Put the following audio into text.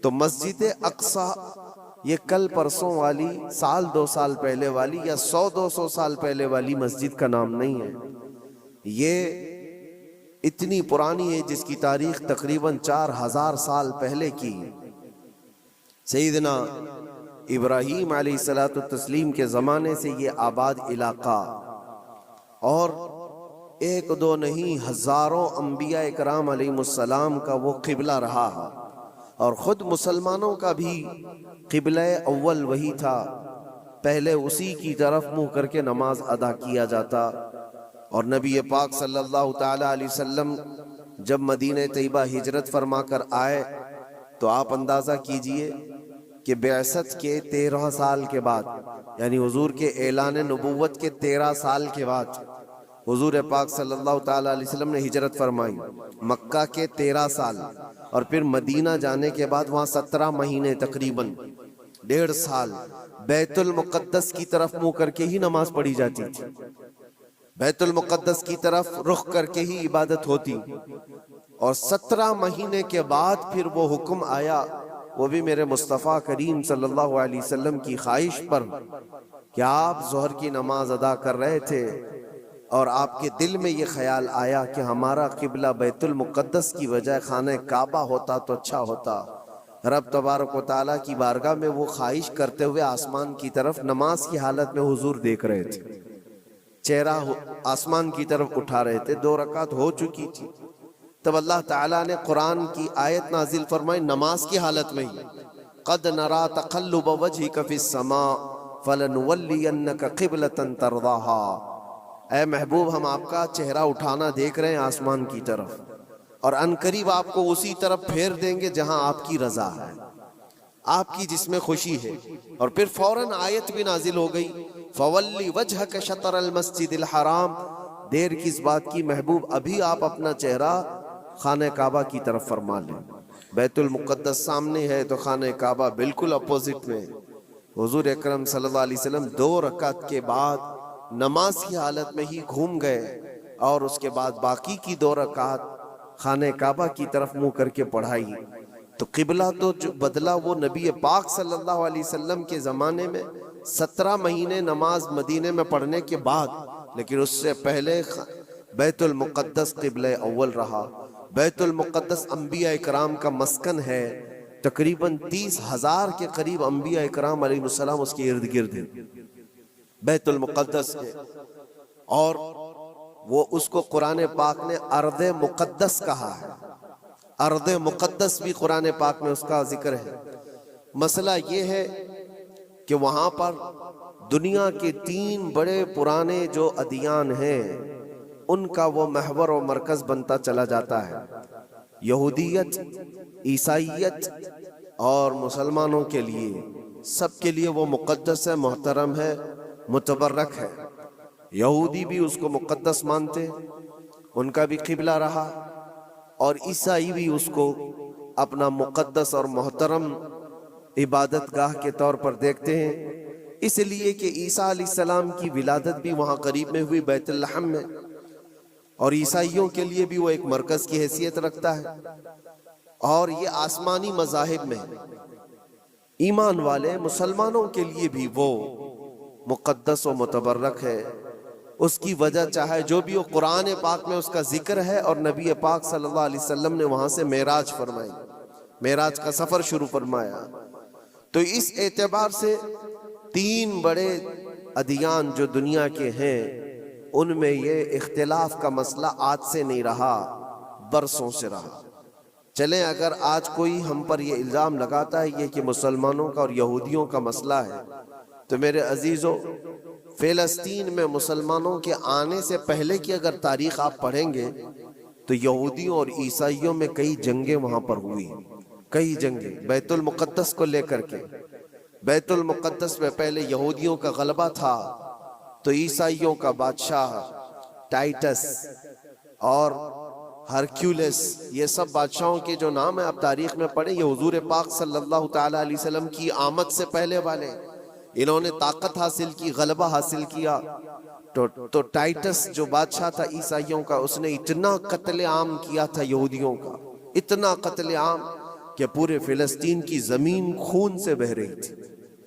تو مسجد اقصی یہ کل پرسوں والی، سال دو سال پہلے والی یا 100-200 سال پہلے والی مسجد کا نام نہیں ہے، یہ اتنی پرانی ہے جس کی تاریخ تقریباً 4000 سال پہلے کی ہے۔ سیدنا ابراہیم علیہ السلام کے زمانے سے یہ آباد علاقہ، اور ایک دو نہیں ہزاروں انبیاء اکرام علیہ السلام کا وہ قبلہ رہا ہے، اور خود مسلمانوں کا بھی قبلہ اول وہی تھا، پہلے اسی کی طرف منہ کر کے نماز ادا کیا جاتا۔ اور نبی پاک صلی اللہ تعالی علیہ وسلم جب مدینہ طیبہ ہجرت فرما کر آئے تو آپ اندازہ کیجئے کہ بعثت کے 13 سال کے بعد، یعنی حضور کے اعلان نبوت کے 13 سال کے بعد حضور پاک صلی اللہ تعالی علیہ وسلم نے ہجرت فرمائی، مکہ کے 13 سال، اور پھر مدینہ جانے کے بعد وہاں 17 مہینے تقریباً 1.5 سال بیت المقدس کی طرف منہ کر کے ہی نماز پڑھی جاتی تھی، بیت المقدس کی طرف رخ کر کے ہی عبادت ہوتی، اور 17 مہینے کے بعد پھر وہ حکم آیا، وہ بھی میرے مصطفیٰ کریم صلی اللہ علیہ وسلم کی خواہش پر، کہ آپ ظہر کی نماز ادا کر رہے تھے اور آپ کے دل میں یہ خیال آیا کہ ہمارا قبلہ بیت المقدس کی بجائے خانہ کعبہ ہوتا تو اچھا ہوتا۔ رب تبارک و تعالیٰ کی بارگاہ میں وہ خواہش کرتے ہوئے آسمان کی طرف نماز کی حالت میں حضور دیکھ رہے تھے، چہرہ آسمان کی طرف اٹھا رہے تھے، 2 رکعت ہو چکی تھی، تب اللہ تعالیٰ نے قرآن کی آیت نازل فرمائی نماز کی حالت میں ہی، قد نرا تقلب وجہک فی السماء فلنولینک قبلۃ ترضاها، اے محبوب ہم آپ کا چہرہ اٹھانا دیکھ رہے ہیں آسمان کی طرف، اور عنقریب آپ کو اسی طرف پھیر دیں گے جہاں آپ کی رضا ہے، آپ کی جس میں خوشی ہے۔ اور پھر فوراً آیت بھی نازل ہو گئی، فَوَلِّ وَجْهَكَ شَطْرَ الْمَسْجِدِ الْحَرَامِ، دیر کس بات کی محبوب، ابھی آپ اپنا چہرہ خانہ کعبہ کی طرف فرما لیں، بیت المقدس سامنے ہے تو خانہ کعبہ بالکل اپوزٹ میں۔ حضور اکرم صلی اللہ علیہ وسلم 2 رکعت کے بعد نماز کی حالت میں ہی گھوم گئے، اور اس کے بعد باقی کی 2 رکعت خانہ کعبہ کی طرف منہ کر کے پڑھائی۔ تو قبلہ تو جو بدلا وہ نبی پاک صلی اللہ علیہ وسلم کے زمانے میں 17 مہینے نماز مدینے میں پڑھنے کے بعد، لیکن اس سے پہلے بیت المقدس قبلہ اول رہا۔ بیت المقدس انبیاء اکرام کا مسکن ہے، تقریباً 30,000 کے قریب انبیاء اکرام علیہ السلام اس کے ارد گرد ہیں بیت المقدس کے، اور وہ اس کو قرآن پاک نے ارض مقدس کہا ہے، ارض مقدس بھی قرآن پاک میں اس کا ذکر ہے۔ مسئلہ یہ ہے کہ وہاں پر دنیا کے 3 بڑے پرانے جو ادیان ہیں ان کا وہ محور و مرکز بنتا چلا جاتا ہے، یہودیت، عیسائیت اور مسلمانوں کے لیے، سب کے لیے وہ مقدس ہے، محترم ہے، متبرک ہے۔ یہودی بھی اس کو مقدس مانتے، ان کا بھی قبلہ رہا، اور عیسائی بھی اس کو اپنا مقدس اور محترم عبادت گاہ کے طور پر دیکھتے ہیں، اس لیے کہ عیسیٰ علیہ السلام کی ولادت بھی وہاں قریب میں ہوئی بیت لحم میں، اور عیسائیوں کے لیے بھی وہ ایک مرکز کی حیثیت رکھتا ہے۔ اور یہ آسمانی مذاہب میں ایمان والے مسلمانوں کے لیے بھی وہ مقدس و متبرک ہے، اس کی وجہ چاہے جو بھی ہو، قرآن پاک میں اس کا ذکر ہے، اور نبی پاک صلی اللہ علیہ وسلم نے وہاں سے معراج فرمائی، معراج کا سفر شروع فرمایا۔ تو اس اعتبار سے 3 بڑے ادیان جو دنیا کے ہیں ان میں یہ اختلاف کا مسئلہ آج سے نہیں رہا، برسوں سے رہا۔ چلیں اگر آج کوئی ہم پر یہ الزام لگاتا ہے یہ کہ مسلمانوں کا اور یہودیوں کا مسئلہ ہے، تو میرے عزیزو، فلسطین میں مسلمانوں کے آنے سے پہلے کی اگر تاریخ آپ پڑھیں گے تو یہودیوں اور عیسائیوں میں کئی جنگیں وہاں پر ہوئی، کئی جنگیں بیت المقدس کو لے کر کے۔ بیت المقدس میں پہلے یہودیوں کا غلبہ تھا، تو عیسائیوں کا بادشاہ ٹائٹس اور ہرکیولس، یہ سب بادشاہوں کے جو نام ہیں آپ تاریخ میں پڑھیں، یہ حضور پاک صلی اللہ تعالی علیہ وسلم کی آمد سے پہلے والے، انہوں نے طاقت حاصل کی، غلبہ حاصل کیا۔ تو ٹائٹس جو بادشاہ تھا عیسائیوں کا، اس نے اتنا قتل عام کیا تھا یہودیوں کا، اتنا قتل عام کہ پورے فلسطین کی زمین خون سے بہہ رہی تھی.